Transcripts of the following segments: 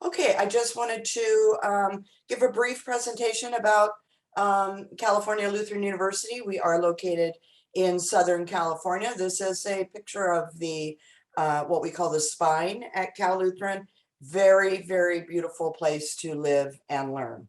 Okay, I just wanted to give a brief presentation about California Lutheran University. We are located in Southern California. This is a picture of the what we call the spine at Cal Lutheran. Very, very beautiful place to live and learn.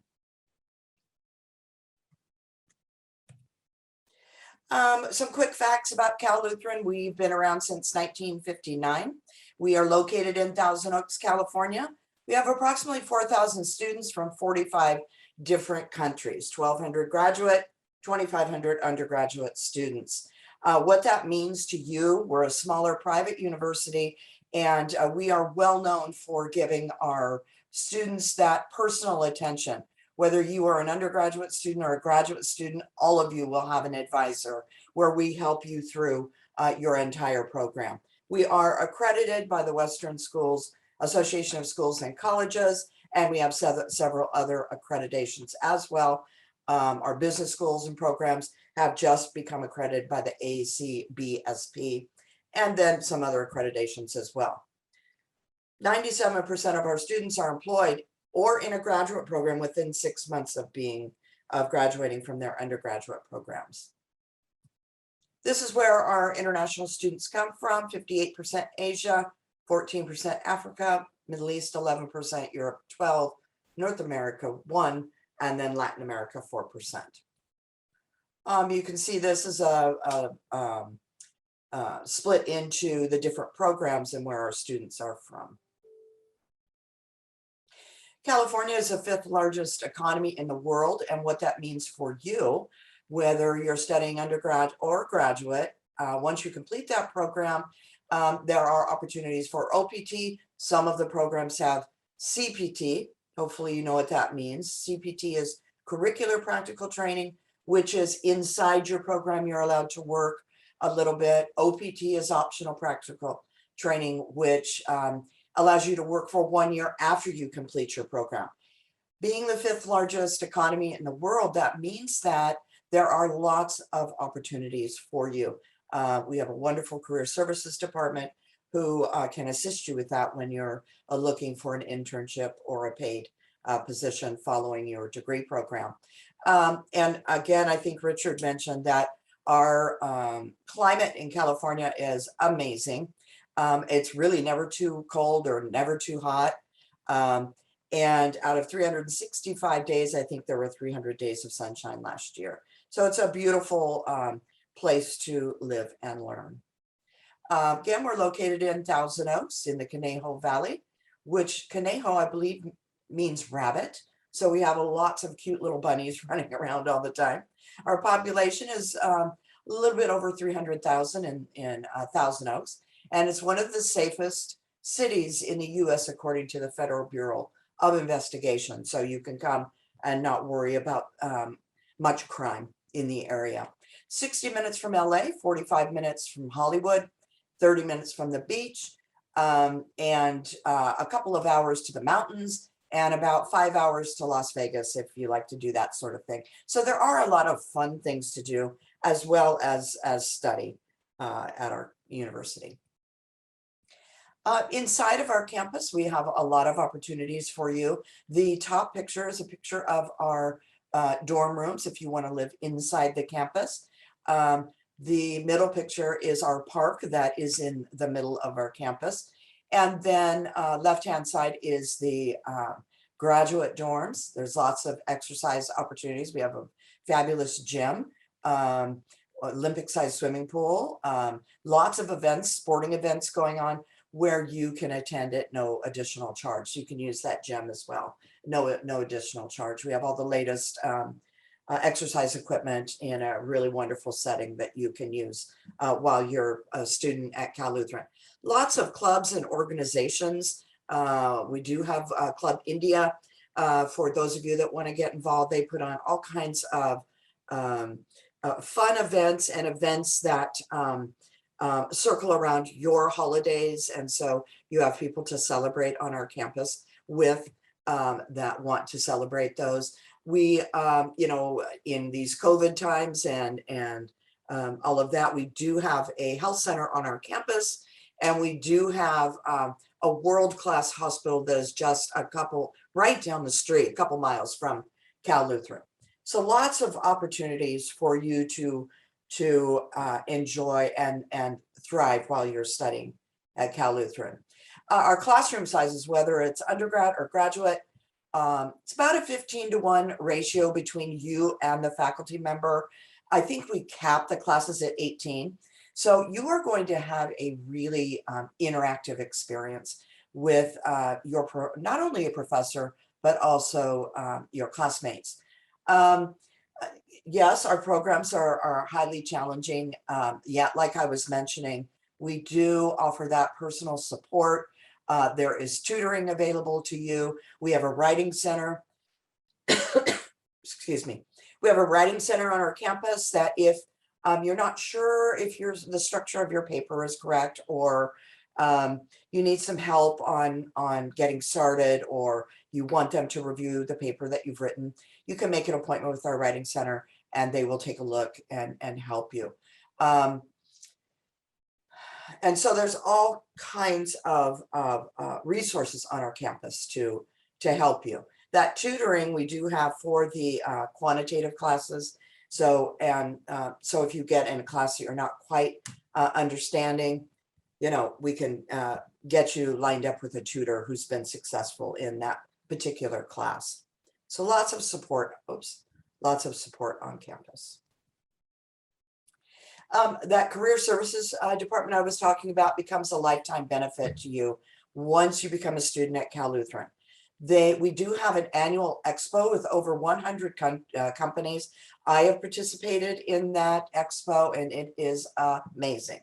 Some quick facts about Cal Lutheran. We've been around since 1959. We are located in Thousand Oaks, California. We have approximately 4,000 students from 45 different countries, 1,200 graduate, 2,500 undergraduate students. What that means to you, we're a smaller private university, and we are well known for giving our students that personal attention. Whether you are an undergraduate student or a graduate student, all of you will have an advisor where we help you through your entire program. We are accredited by the Western Schools Association of Schools and Colleges, and we have several other accreditations as well. Our business schools and programs have just become accredited by the EACC-Education, and then some other accreditations as well. 97% of our students are employed or in a graduate program within 6 months of graduating from their undergraduate programs. This is where our international students come from: 58% Asia, 14% Africa, Middle East 11%, Europe 12%, North America 1%, and then Latin America 4%. You can see this is split into the different programs and where our students are from. California is the 5th largest economy in the world, and what that means for you, whether you're studying undergrad or graduate, once you complete that program, there are opportunities for OPT. Some of the programs have CPT. Hopefully you know what that means. CPT is curricular practical training, which is inside your program. You're allowed to work a little bit. OPT is optional practical training, which allows you to work for 1 year after you complete your program. Being the 5th largest economy in the world, that means that there are lots of opportunities for you. We have a wonderful career services department who can assist you with that when you're looking for an internship or a paid position following your degree program. And again, I think Richard mentioned that our climate in California is amazing. It's really never too cold or never too hot. And out of 365 days, I think there were 300 days of sunshine last year. So it's a beautiful place to live and learn. Again, we're located in Thousand Oaks in the Conejo Valley, which Conejo, I believe, means rabbit. So we have lots of cute little bunnies running around all the time. Our population is a little bit over 300,000 in Thousand Oaks, and it's one of the safest cities in the US according to the Federal Bureau of Investigation. So you can come and not worry about much crime in the area. 60 minutes from LA, 45 minutes from Hollywood, 30 minutes from the beach, and a couple of hours to the mountains, and about 5 hours to Las Vegas if you like to do that sort of thing. So there are a lot of fun things to do as well as study at our university. Inside of our campus, we have a lot of opportunities for you. The top picture is a picture of our dorm rooms if you want to live inside the campus. The middle picture is our park that is in the middle of our campus. And then left-hand side is the graduate dorms. There's lots of exercise opportunities. We have a fabulous gym, Olympic-sized swimming pool, lots of events, sporting events going on where you can attend at no additional charge. So you can use that gym as well, no additional charge. We have all the latest exercise equipment in a really wonderful setting that you can use while you're a student at Cal Lutheran. Lots of clubs and organizations. We do have Club India. For those of you that want to get involved, they put on all kinds of fun events and events that circle around your holidays. And so you have people to celebrate on our campus with that want to celebrate those. We, you know, in these COVID times and all of that, we do have a health center on our campus, and we do have a world-class hospital that is just right down the street, a couple miles from Cal Lutheran. So lots of opportunities for you to enjoy and thrive while you're studying at Cal Lutheran. Our classroom sizes, whether it's undergrad or graduate, it's about a 15-to-1 ratio between you and the faculty member. I think we cap the classes at 18. So you are going to have a really interactive experience with not only a professor, but also your classmates. Yes, our programs are highly challenging. Yet, like I was mentioning, we do offer that personal support. There is tutoring available to you. We have a writing center. Excuse me. We have a writing center on our campus that if you're not sure if the structure of your paper is correct, or you need some help on getting started, or you want them to review the paper that you've written, you can make an appointment with our writing center and they will take a look and help you. And so there's all kinds of resources on our campus to help you. That tutoring we do have for the quantitative classes. So if you get in a class that you're not quite understanding, we can get you lined up with a tutor who's been successful in that particular class. So lots of support, lots of support on campus. That career services department I was talking about becomes a lifetime benefit to you once you become a student at Cal Lutheran. We do have an annual expo with over 100 companies. I have participated in that expo and it is amazing.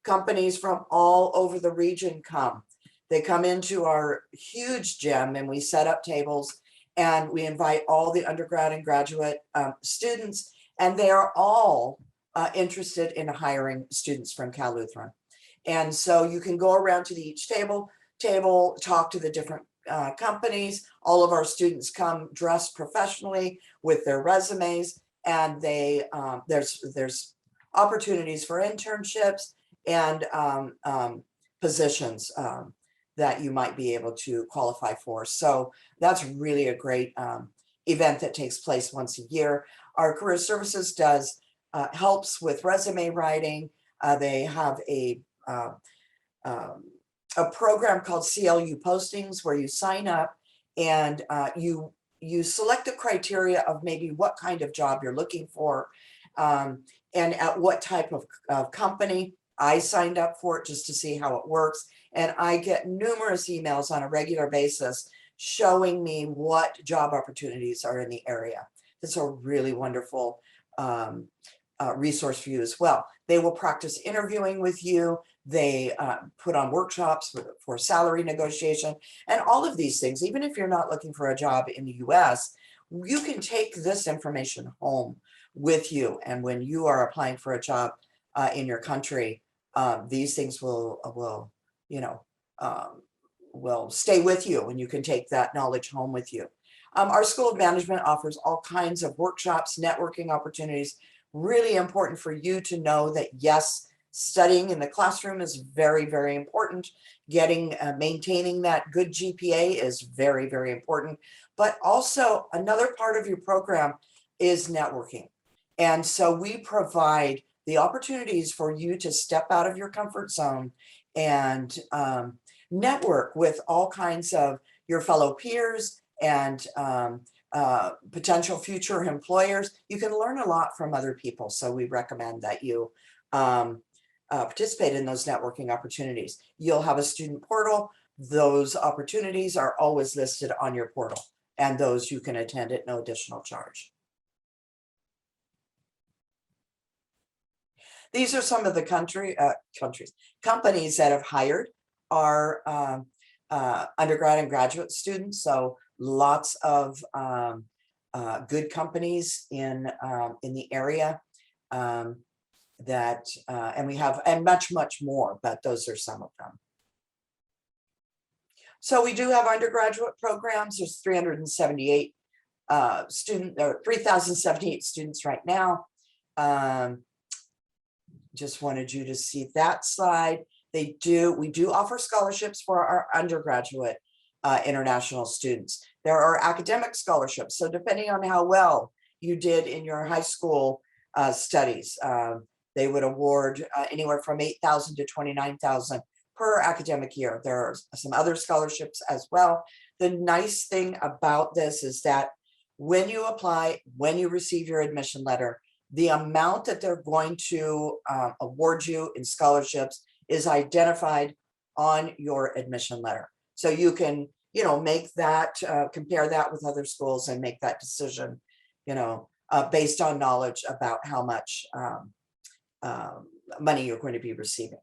Companies from all over the region come. They come into our huge gym and we set up tables and we invite all the undergrad and graduate students, and they are all interested in hiring students from Cal Lutheran. And so you can go around to each table, talk to the different companies. All of our students come dressed professionally with their resumes, and there's opportunities for internships and positions that you might be able to qualify for. So that's really a great event that takes place once a year. Our career services helps with resume writing. They have a program called CLU Postings where you sign up and you select the criteria of maybe what kind of job you're looking for and at what type of company. I signed up for it just to see how it works, and I get numerous emails on a regular basis showing me what job opportunities are in the area. It's a really wonderful resource for you as well. They will practice interviewing with you. They put on workshops for salary negotiation and all of these things. Even if you're not looking for a job in the US, you can take this information home with you. And when you are applying for a job in your country, these things will stay with you, and you can take that knowledge home with you. Our School of Management offers all kinds of workshops, networking opportunities. Really important for you to know that, yes, studying in the classroom is very, very important. Maintaining that good GPA is very, very important. But also another part of your program is networking. And so we provide the opportunities for you to step out of your comfort zone and network with all kinds of your fellow peers and potential future employers. You can learn a lot from other people. So we recommend that you participate in those networking opportunities. You'll have a student portal. Those opportunities are always listed on your portal, and those you can attend at no additional charge. These are some of the companies that have hired our undergrad and graduate students. So lots of good companies in the area and we have much more, but those are some of them. So we do have undergraduate programs. There's 378 3,078 students right now. Just wanted you to see that slide. We do offer scholarships for our undergraduate international students. There are academic scholarships. So depending on how well you did in your high school studies, they would award anywhere from $8,000 to $29,000 per academic year. There are some other scholarships as well. The nice thing about this is that when you apply, when you receive your admission letter, the amount that they're going to award you in scholarships is identified on your admission letter. So you can, make that, compare that with other schools and make that decision, based on knowledge about how much money you're going to be receiving.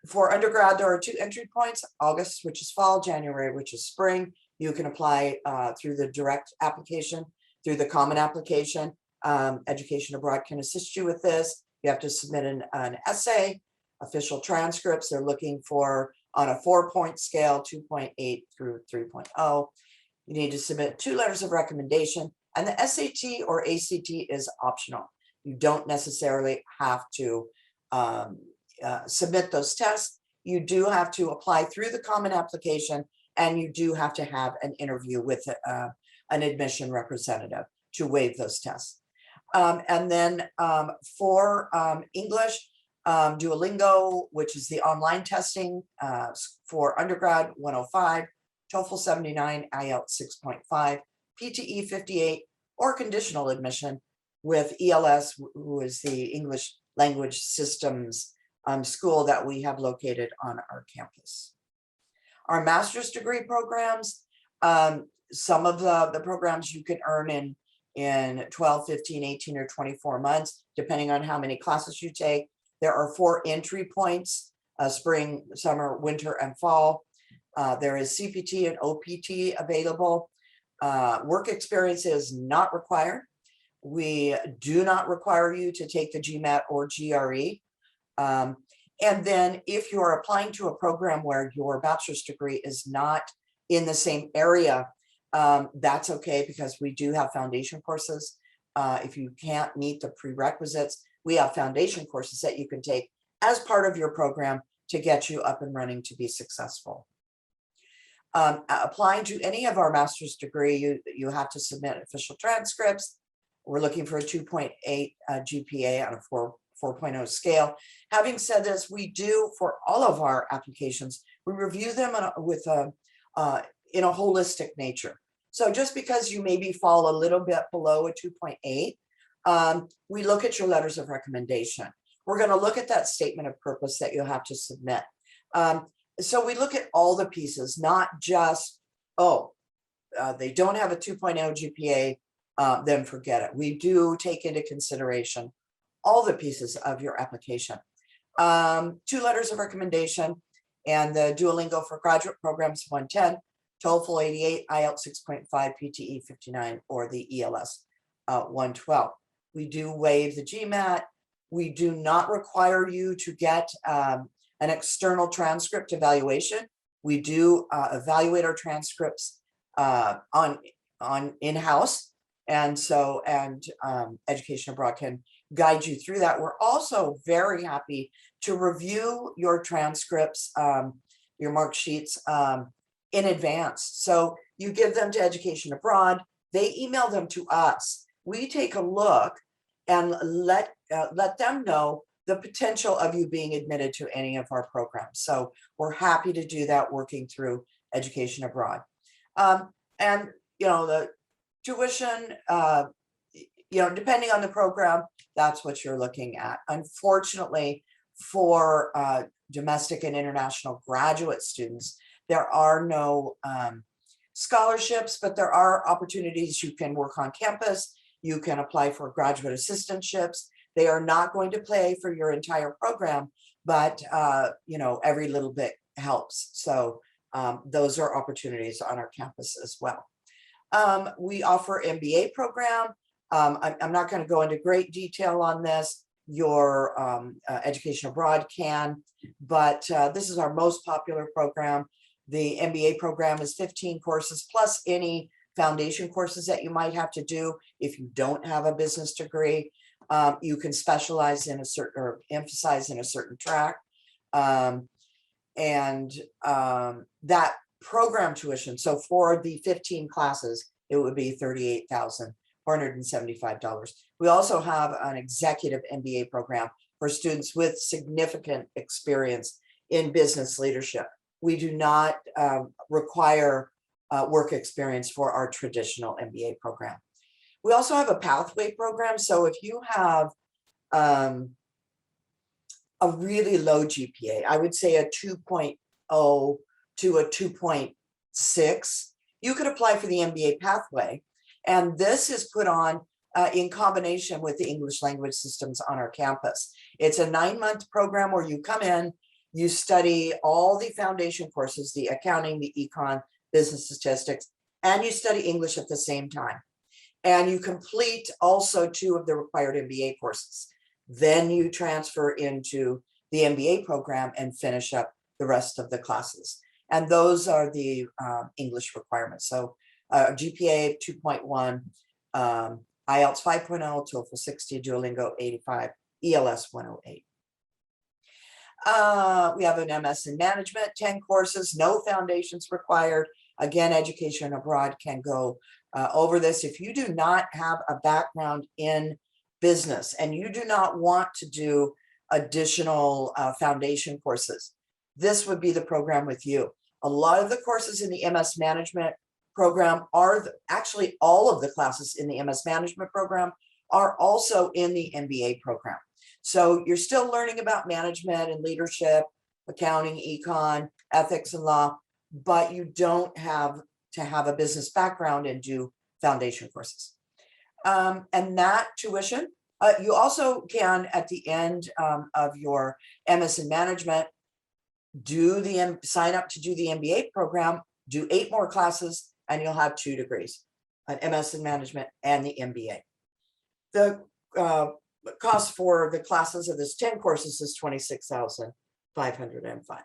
For undergrad, there are 2 entry points: August, which is fall; January, which is spring. You can apply through the direct application, through the common application. Education Abroad can assist you with this. You have to submit an essay, official transcripts. They're looking for, on a 4-point scale, 2.8 through 3.0. You need to submit 2 letters of recommendation, and the SAT or ACT is optional. You don't necessarily have to submit those tests. You do have to apply through the common application, and you do have to have an interview with an admission representative to waive those tests. And then for English, Duolingo, which is the online testing for undergrad, 105, TOEFL 79, IELTS 6.5, PTE 58, or conditional admission with ELS, who is the English Language Systems school that we have located on our campus. Our master's degree programs, some of the programs you can earn in 12, 15, 18, or 24 months, depending on how many classes you take. There are 4 entry points: spring, summer, winter, and fall. There is CPT and OPT available. Work experience is not required. We do not require you to take the GMAT or GRE. And then if you're applying to a program where your bachelor's degree is not in the same area, that's okay, because we do have foundation courses. If you can't meet the prerequisites, we have foundation courses that you can take as part of your program to get you up and running to be successful. Applying to any of our master's degree, you have to submit official transcripts. We're looking for a 2.8 GPA on a 4.0 scale. Having said this, we do, for all of our applications, we review them in a holistic nature. So just because you maybe fall a little bit below a 2.8, we look at your letters of recommendation. We're going to look at that statement of purpose that you'll have to submit. So we look at all the pieces, not just, they don't have a 2.0 GPA, then forget it. We do take into consideration all the pieces of your application. 2 letters of recommendation, and the Duolingo for graduate programs 110, TOEFL 88, IELTS 6.5, PTE 59, or the ELS 112. We do waive the GMAT. We do not require you to get an external transcript evaluation. We do evaluate our transcripts on in-house, and Education Abroad can guide you through that. We're also very happy to review your transcripts, your mark sheets in advance. So you give them to Education Abroad, they email them to us. We take a look and let them know the potential of you being admitted to any of our programs. So we're happy to do that, working through Education Abroad. And the tuition, depending on the program, that's what you're looking at. Unfortunately, for domestic and international graduate students, there are no scholarships, but there are opportunities. You can work on campus. You can apply for graduate assistantships. They are not going to pay for your entire program, but every little bit helps. So those are opportunities on our campus as well. We offer MBA program. I'm not going to go into great detail on this. Your Education Abroad can, but this is our most popular program. The MBA program is 15 courses plus any foundation courses that you might have to do if you don't have a business degree. You can specialize in a certain or emphasize in a certain track. That program tuition, so for the 15 classes, it would be $38,475. We also have an executive MBA program for students with significant experience in business leadership. We do not require work experience for our traditional MBA program. We also have a pathway program. So if you have a really low GPA, I would say a 2.0 to a 2.6, you could apply for the MBA Pathway. And this is put on in combination with the English language systems on our campus. It's a 9-month program where you come in, you study all the foundation courses, the accounting, the econ, business statistics, and you study English at the same time. And you complete also 2 of the required MBA courses. Then you transfer into the MBA program and finish up the rest of the classes. And those are the English requirements. So GPA 2.1, IELTS 5.0, TOEFL 60, Duolingo 85, ELS 108. We have an MS in management, 10 courses, no foundations required. Again, education abroad can go over this. If you do not have a background in business and you do not want to do additional foundation courses, this would be the program with you. A lot of the courses in the MS management program are actually all of the classes in the MS management program are also in the MBA program. So you're still learning about management and leadership, accounting, econ, ethics and law, but you don't have to have a business background and do foundation courses. And that tuition, you also can, at the end of your MS in management, sign up to do the MBA program, do 8 more classes, and you'll have 2 degrees, an MS in management and the MBA. The cost for the classes of this 10 courses is $26,505.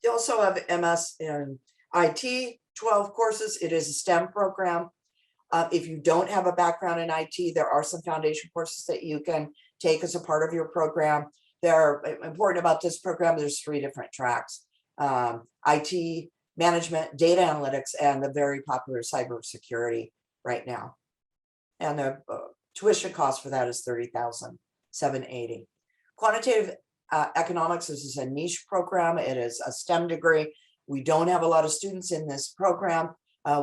You also have MS in IT, 12 courses. It is a STEM program. If you don't have a background in IT, there are some foundation courses that you can take as a part of your program. They're important about this program. There's 3 different tracks: IT, management, data analytics, and the very popular cybersecurity right now. And the tuition cost for that is $30,780. Quantitative Economics is a niche program. It is a STEM degree. We don't have a lot of students in this program.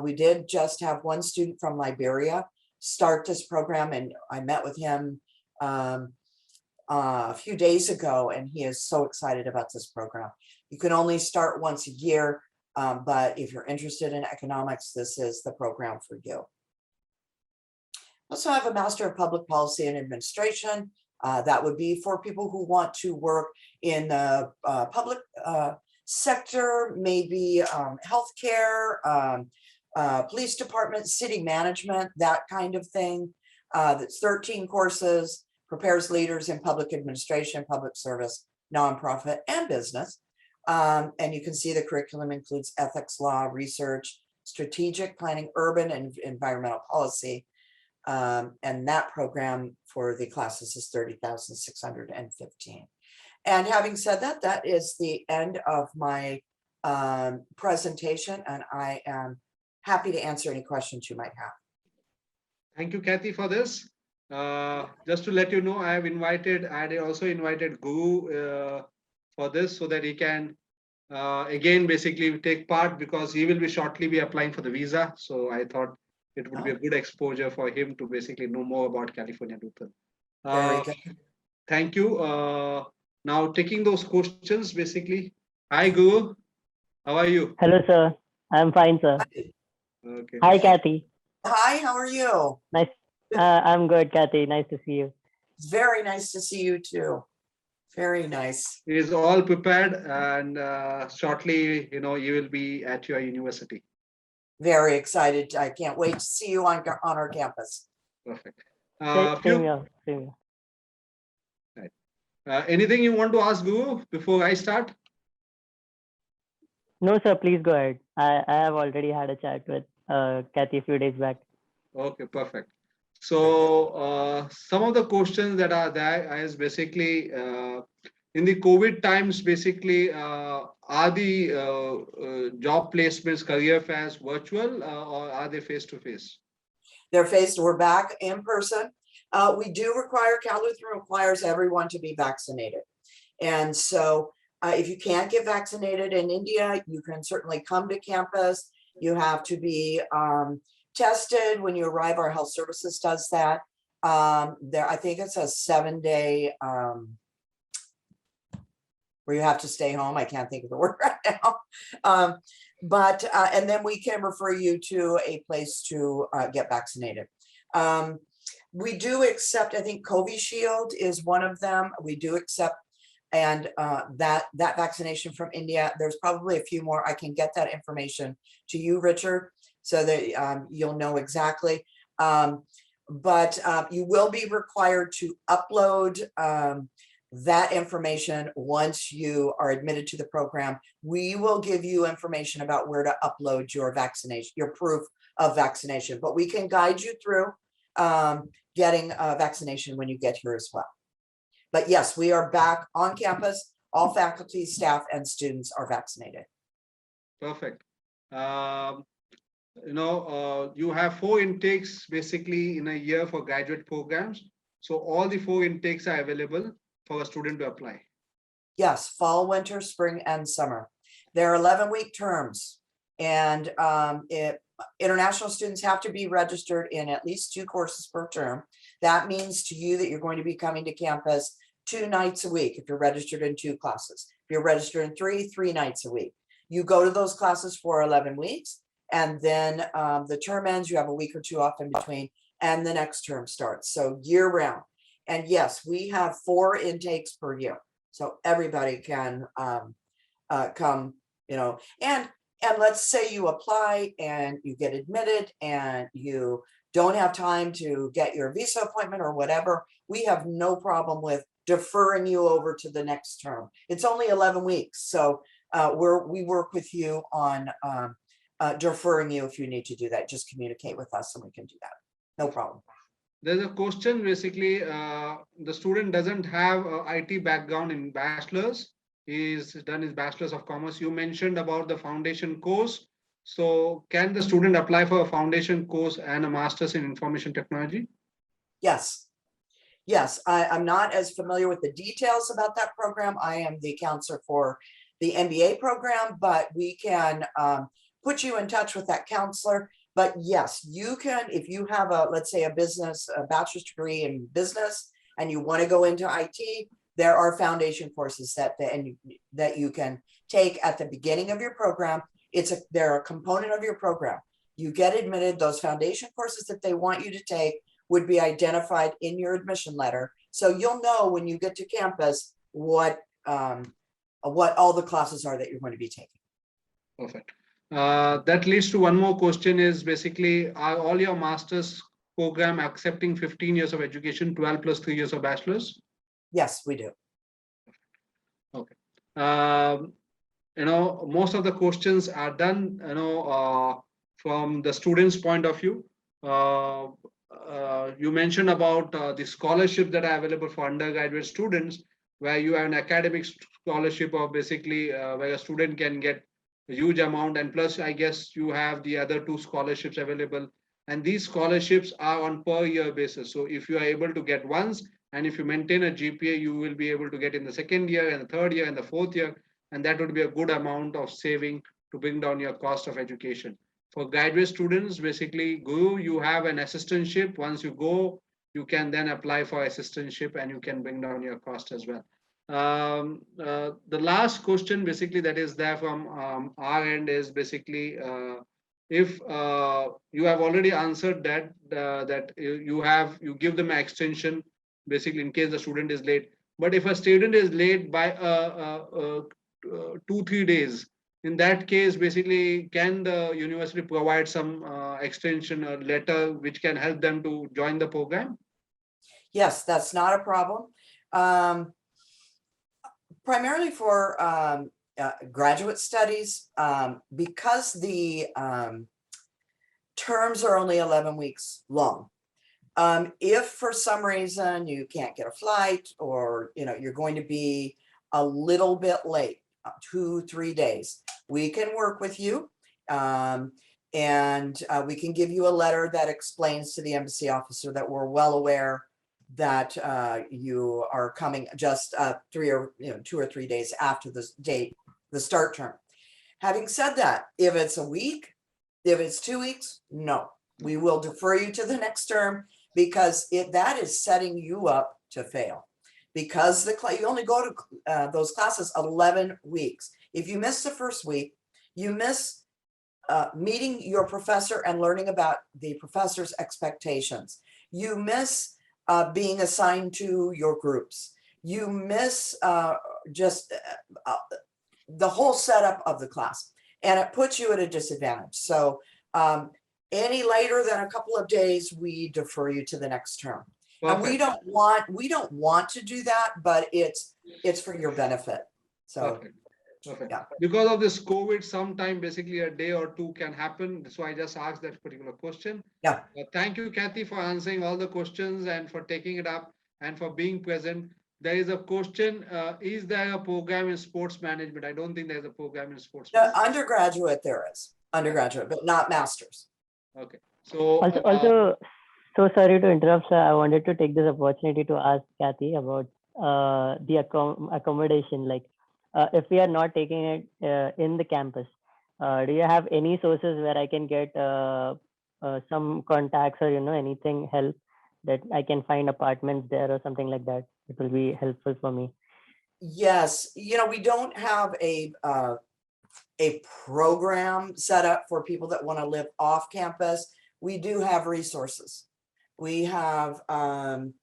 We did just have 1 student from Liberia start this program, and I met with him a few days ago, and he is so excited about this program. You can only start once a year, but if you're interested in economics, this is the program for you. Also have a Master of Public Policy and Administration. That would be for people who want to work in the public sector, maybe healthcare, police department, city management, that kind of thing. That's 13 courses, prepares leaders in public administration, public service, nonprofit, and business. And you can see the curriculum includes ethics, law, research, strategic planning, urban and environmental policy. And that program for the classes is $30,615. And having said that, that is the end of my presentation, and I am happy to answer any questions you might have. Thank you, Kathy, for this. Just to let you know, I also invited Guru for this so that he can again basically take part, because he will be shortly be applying for the visa. So I thought it would be a good exposure for him to basically know more about California Lutheran. Very good. Thank you. Now taking those questions basically. Hi, Guru. How are you? Hello, sir. I'm fine, sir. Okay. Hi, Kathy. Hi, how are you? Nice. I'm good, Kathy. Nice to see you. Very nice to see you too. Very nice. He is all prepared, and shortly, you will be at your university. Very excited. I can't wait to see you on our campus. Perfect. Same here. Right. Anything you want to ask, Guru, before I start? No, sir, please go ahead. I have already had a chat with Kathy a few days back. Okay, perfect. So some of the questions that are there is basically in the COVID times, basically are the job placements, career fairs virtual or are they face to face? We're back in person. We do require, Cal Lutheran requires everyone to be vaccinated. And so if you can't get vaccinated in India, you can certainly come to campus. You have to be tested when you arrive. Our health services does that. I think it's a 7-day where you have to stay home. I can't think of the word right now. And then we can refer you to a place to get vaccinated. We do accept, I think Covishield is one of them. We do accept, and that vaccination from India. There's probably a few more. I can get that information to you, Richard, so that you'll know exactly. But you will be required to upload that information once you are admitted to the program. We will give you information about where to upload your vaccination, your proof of vaccination, but we can guide you through getting a vaccination when you get here as well. But yes, we are back on campus. All faculty, staff, and students are vaccinated. Perfect. You have 4 intakes basically in a year for graduate programs. So all the 4 intakes are available for a student to apply. Yes, fall, winter, spring, and summer. They're 11-week terms, and international students have to be registered in at least 2 courses per term. That means to you that you're going to be coming to campus 2 nights a week if you're registered in 2 classes. If you're registered in 3 nights a week. You go to those classes for 11 weeks, and then the term ends. You have a week or 2 off in between, and the next term starts. So year round. And yes, we have 4 intakes per year, so everybody can come. And let's say you apply and you get admitted, and you don't have time to get your visa appointment or whatever. We have no problem with deferring you over to the next term. It's only 11 weeks, so we work with you on deferring you if you need to do that. Just communicate with us and we can do that. No problem. There's a question basically, the student doesn't have a IT background in bachelor's. He's done his bachelor's of commerce. You mentioned about the foundation course. So can the student apply for a foundation course and a master's in information technology? Yes. Yes, I'm not as familiar with the details about that program. I am the counselor for the MBA program, but we can put you in touch with that counselor. But yes, you can, if you have let's say a bachelor's degree in business, and you want to go into IT, there are foundation courses that you can take at the beginning of your program. They're a component of your program. You get admitted, those foundation courses that they want you to take would be identified in your admission letter. So you'll know when you get to campus what all the classes are that you're going to be taking. Perfect. That leads to one more question is basically, are all your master's program accepting 15 years of education, 12 plus 3 years of bachelor's? Yes, we do. Okay. Most of the questions are done, from the student's point of view. You mentioned about the scholarship that are available for undergraduate students, where you have an academic scholarship of basically where a student can get a huge amount, and plus I guess you have the other 2 scholarships available, and these scholarships are on per year basis. So if you are able to get once, and if you maintain a GPA, you will be able to get in the 2nd year and the 3rd year and the 4th year, and that would be a good amount of saving to bring down your cost of education. For graduate students, basically, Guru, you have an assistantship. Once you go, you can then apply for assistantship and you can bring down your cost as well. The last question basically that is there from our end is basically, if you have already answered that you give them an extension basically in case the student is late. But if a student is late by 2-3 days, in that case, basically, can the university provide some extension or letter which can help them to join the program? Yes, that's not a problem. Primarily for graduate studies, because the terms are only 11 weeks long. If for some reason you can't get a flight, or you're going to be a little bit late, 2-3 days, we can work with you. And we can give you a letter that explains to the embassy officer that we're well aware that you are coming just 2 or 3 days after this date, the start term. Having said that, if it's a week, if it's 2 weeks, no, we will defer you to the next term, because that is setting you up to fail, because you only go to those classes 11 weeks. If you miss the first week, you miss meeting your professor and learning about the professor's expectations. You miss being assigned to your groups. You miss just the whole setup of the class, and it puts you at a disadvantage. So any later than a couple of days, we defer you to the next term. And we don't want to do that, but it's for your benefit. So Perfect. yeah. Because of this COVID, sometime basically a day or two can happen. So I just asked that particular question. Yeah. Thank you, Kathy, for answering all the questions and for taking it up and for being present. There is a question, is there a program in sports management? I don't think there's a program in sports management. The undergraduate, there is undergraduate, but not master's. Okay. So Also, so sorry to interrupt, sir. I wanted to take this opportunity to ask Kathy about the accommodation. Like, if we are not taking it in the campus, do you have any sources where I can get some contacts or anything help that I can find apartments there or something like that? It will be helpful for me. Yes, we don't have a program set up for people that want to live off campus. We do have resources. We have some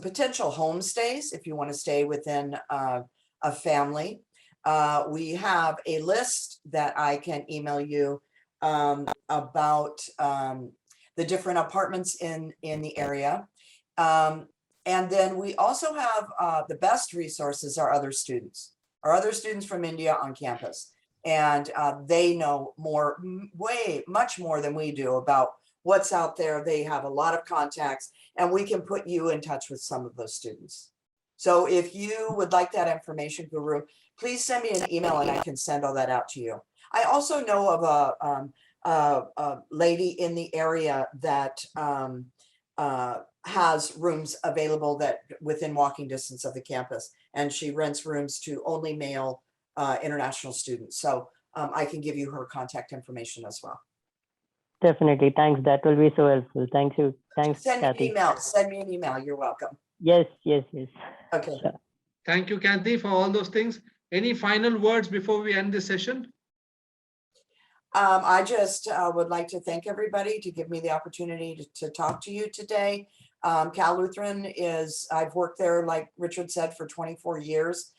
potential homestays if you want to stay within a family. We have a list that I can email you about the different apartments in the area. And then we also have the best resources are other students from India on campus. And they know much more than we do about what's out there. They have a lot of contacts, and we can put you in touch with some of those students. So if you would like that information, Guru, please send me an email and I can send all that out to you. I also know of a lady in the area that has rooms available that within walking distance of the campus, and she rents rooms to only male international students. So I can give you her contact information as well. Definitely. Thanks. That will be so helpful. Thank you. Thanks, Send Kathy. me an email. Send me an email. You're welcome. Yes. Okay. Sure. Thank you, Kathy, for all those things. Any final words before we end this session? I just would like to thank everybody to give me the opportunity to talk to you today. Cal Lutheran I've worked there, like Richard said, for 24 years.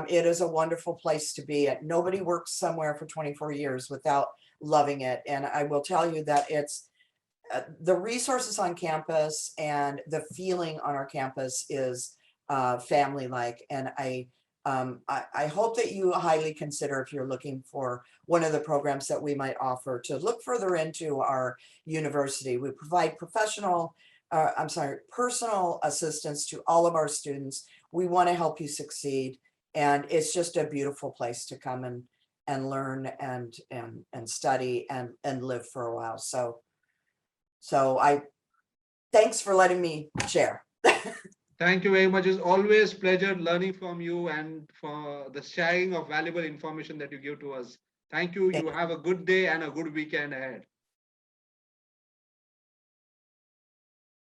It is a wonderful place to be at. Nobody works somewhere for 24 years without loving it. And I will tell you that it's the resources on campus and the feeling on our campus is family-like. And I hope that you highly consider, if you're looking for one of the programs that we might offer, to look further into our university. We provide personal assistance to all of our students. We want to help you succeed. And it's just a beautiful place to come and learn and study and live for a while. So thanks for letting me share. Thank you very much. It's always pleasure learning from you and for the sharing of valuable information that you give to us. Thank you. You have a good day and a good weekend ahead.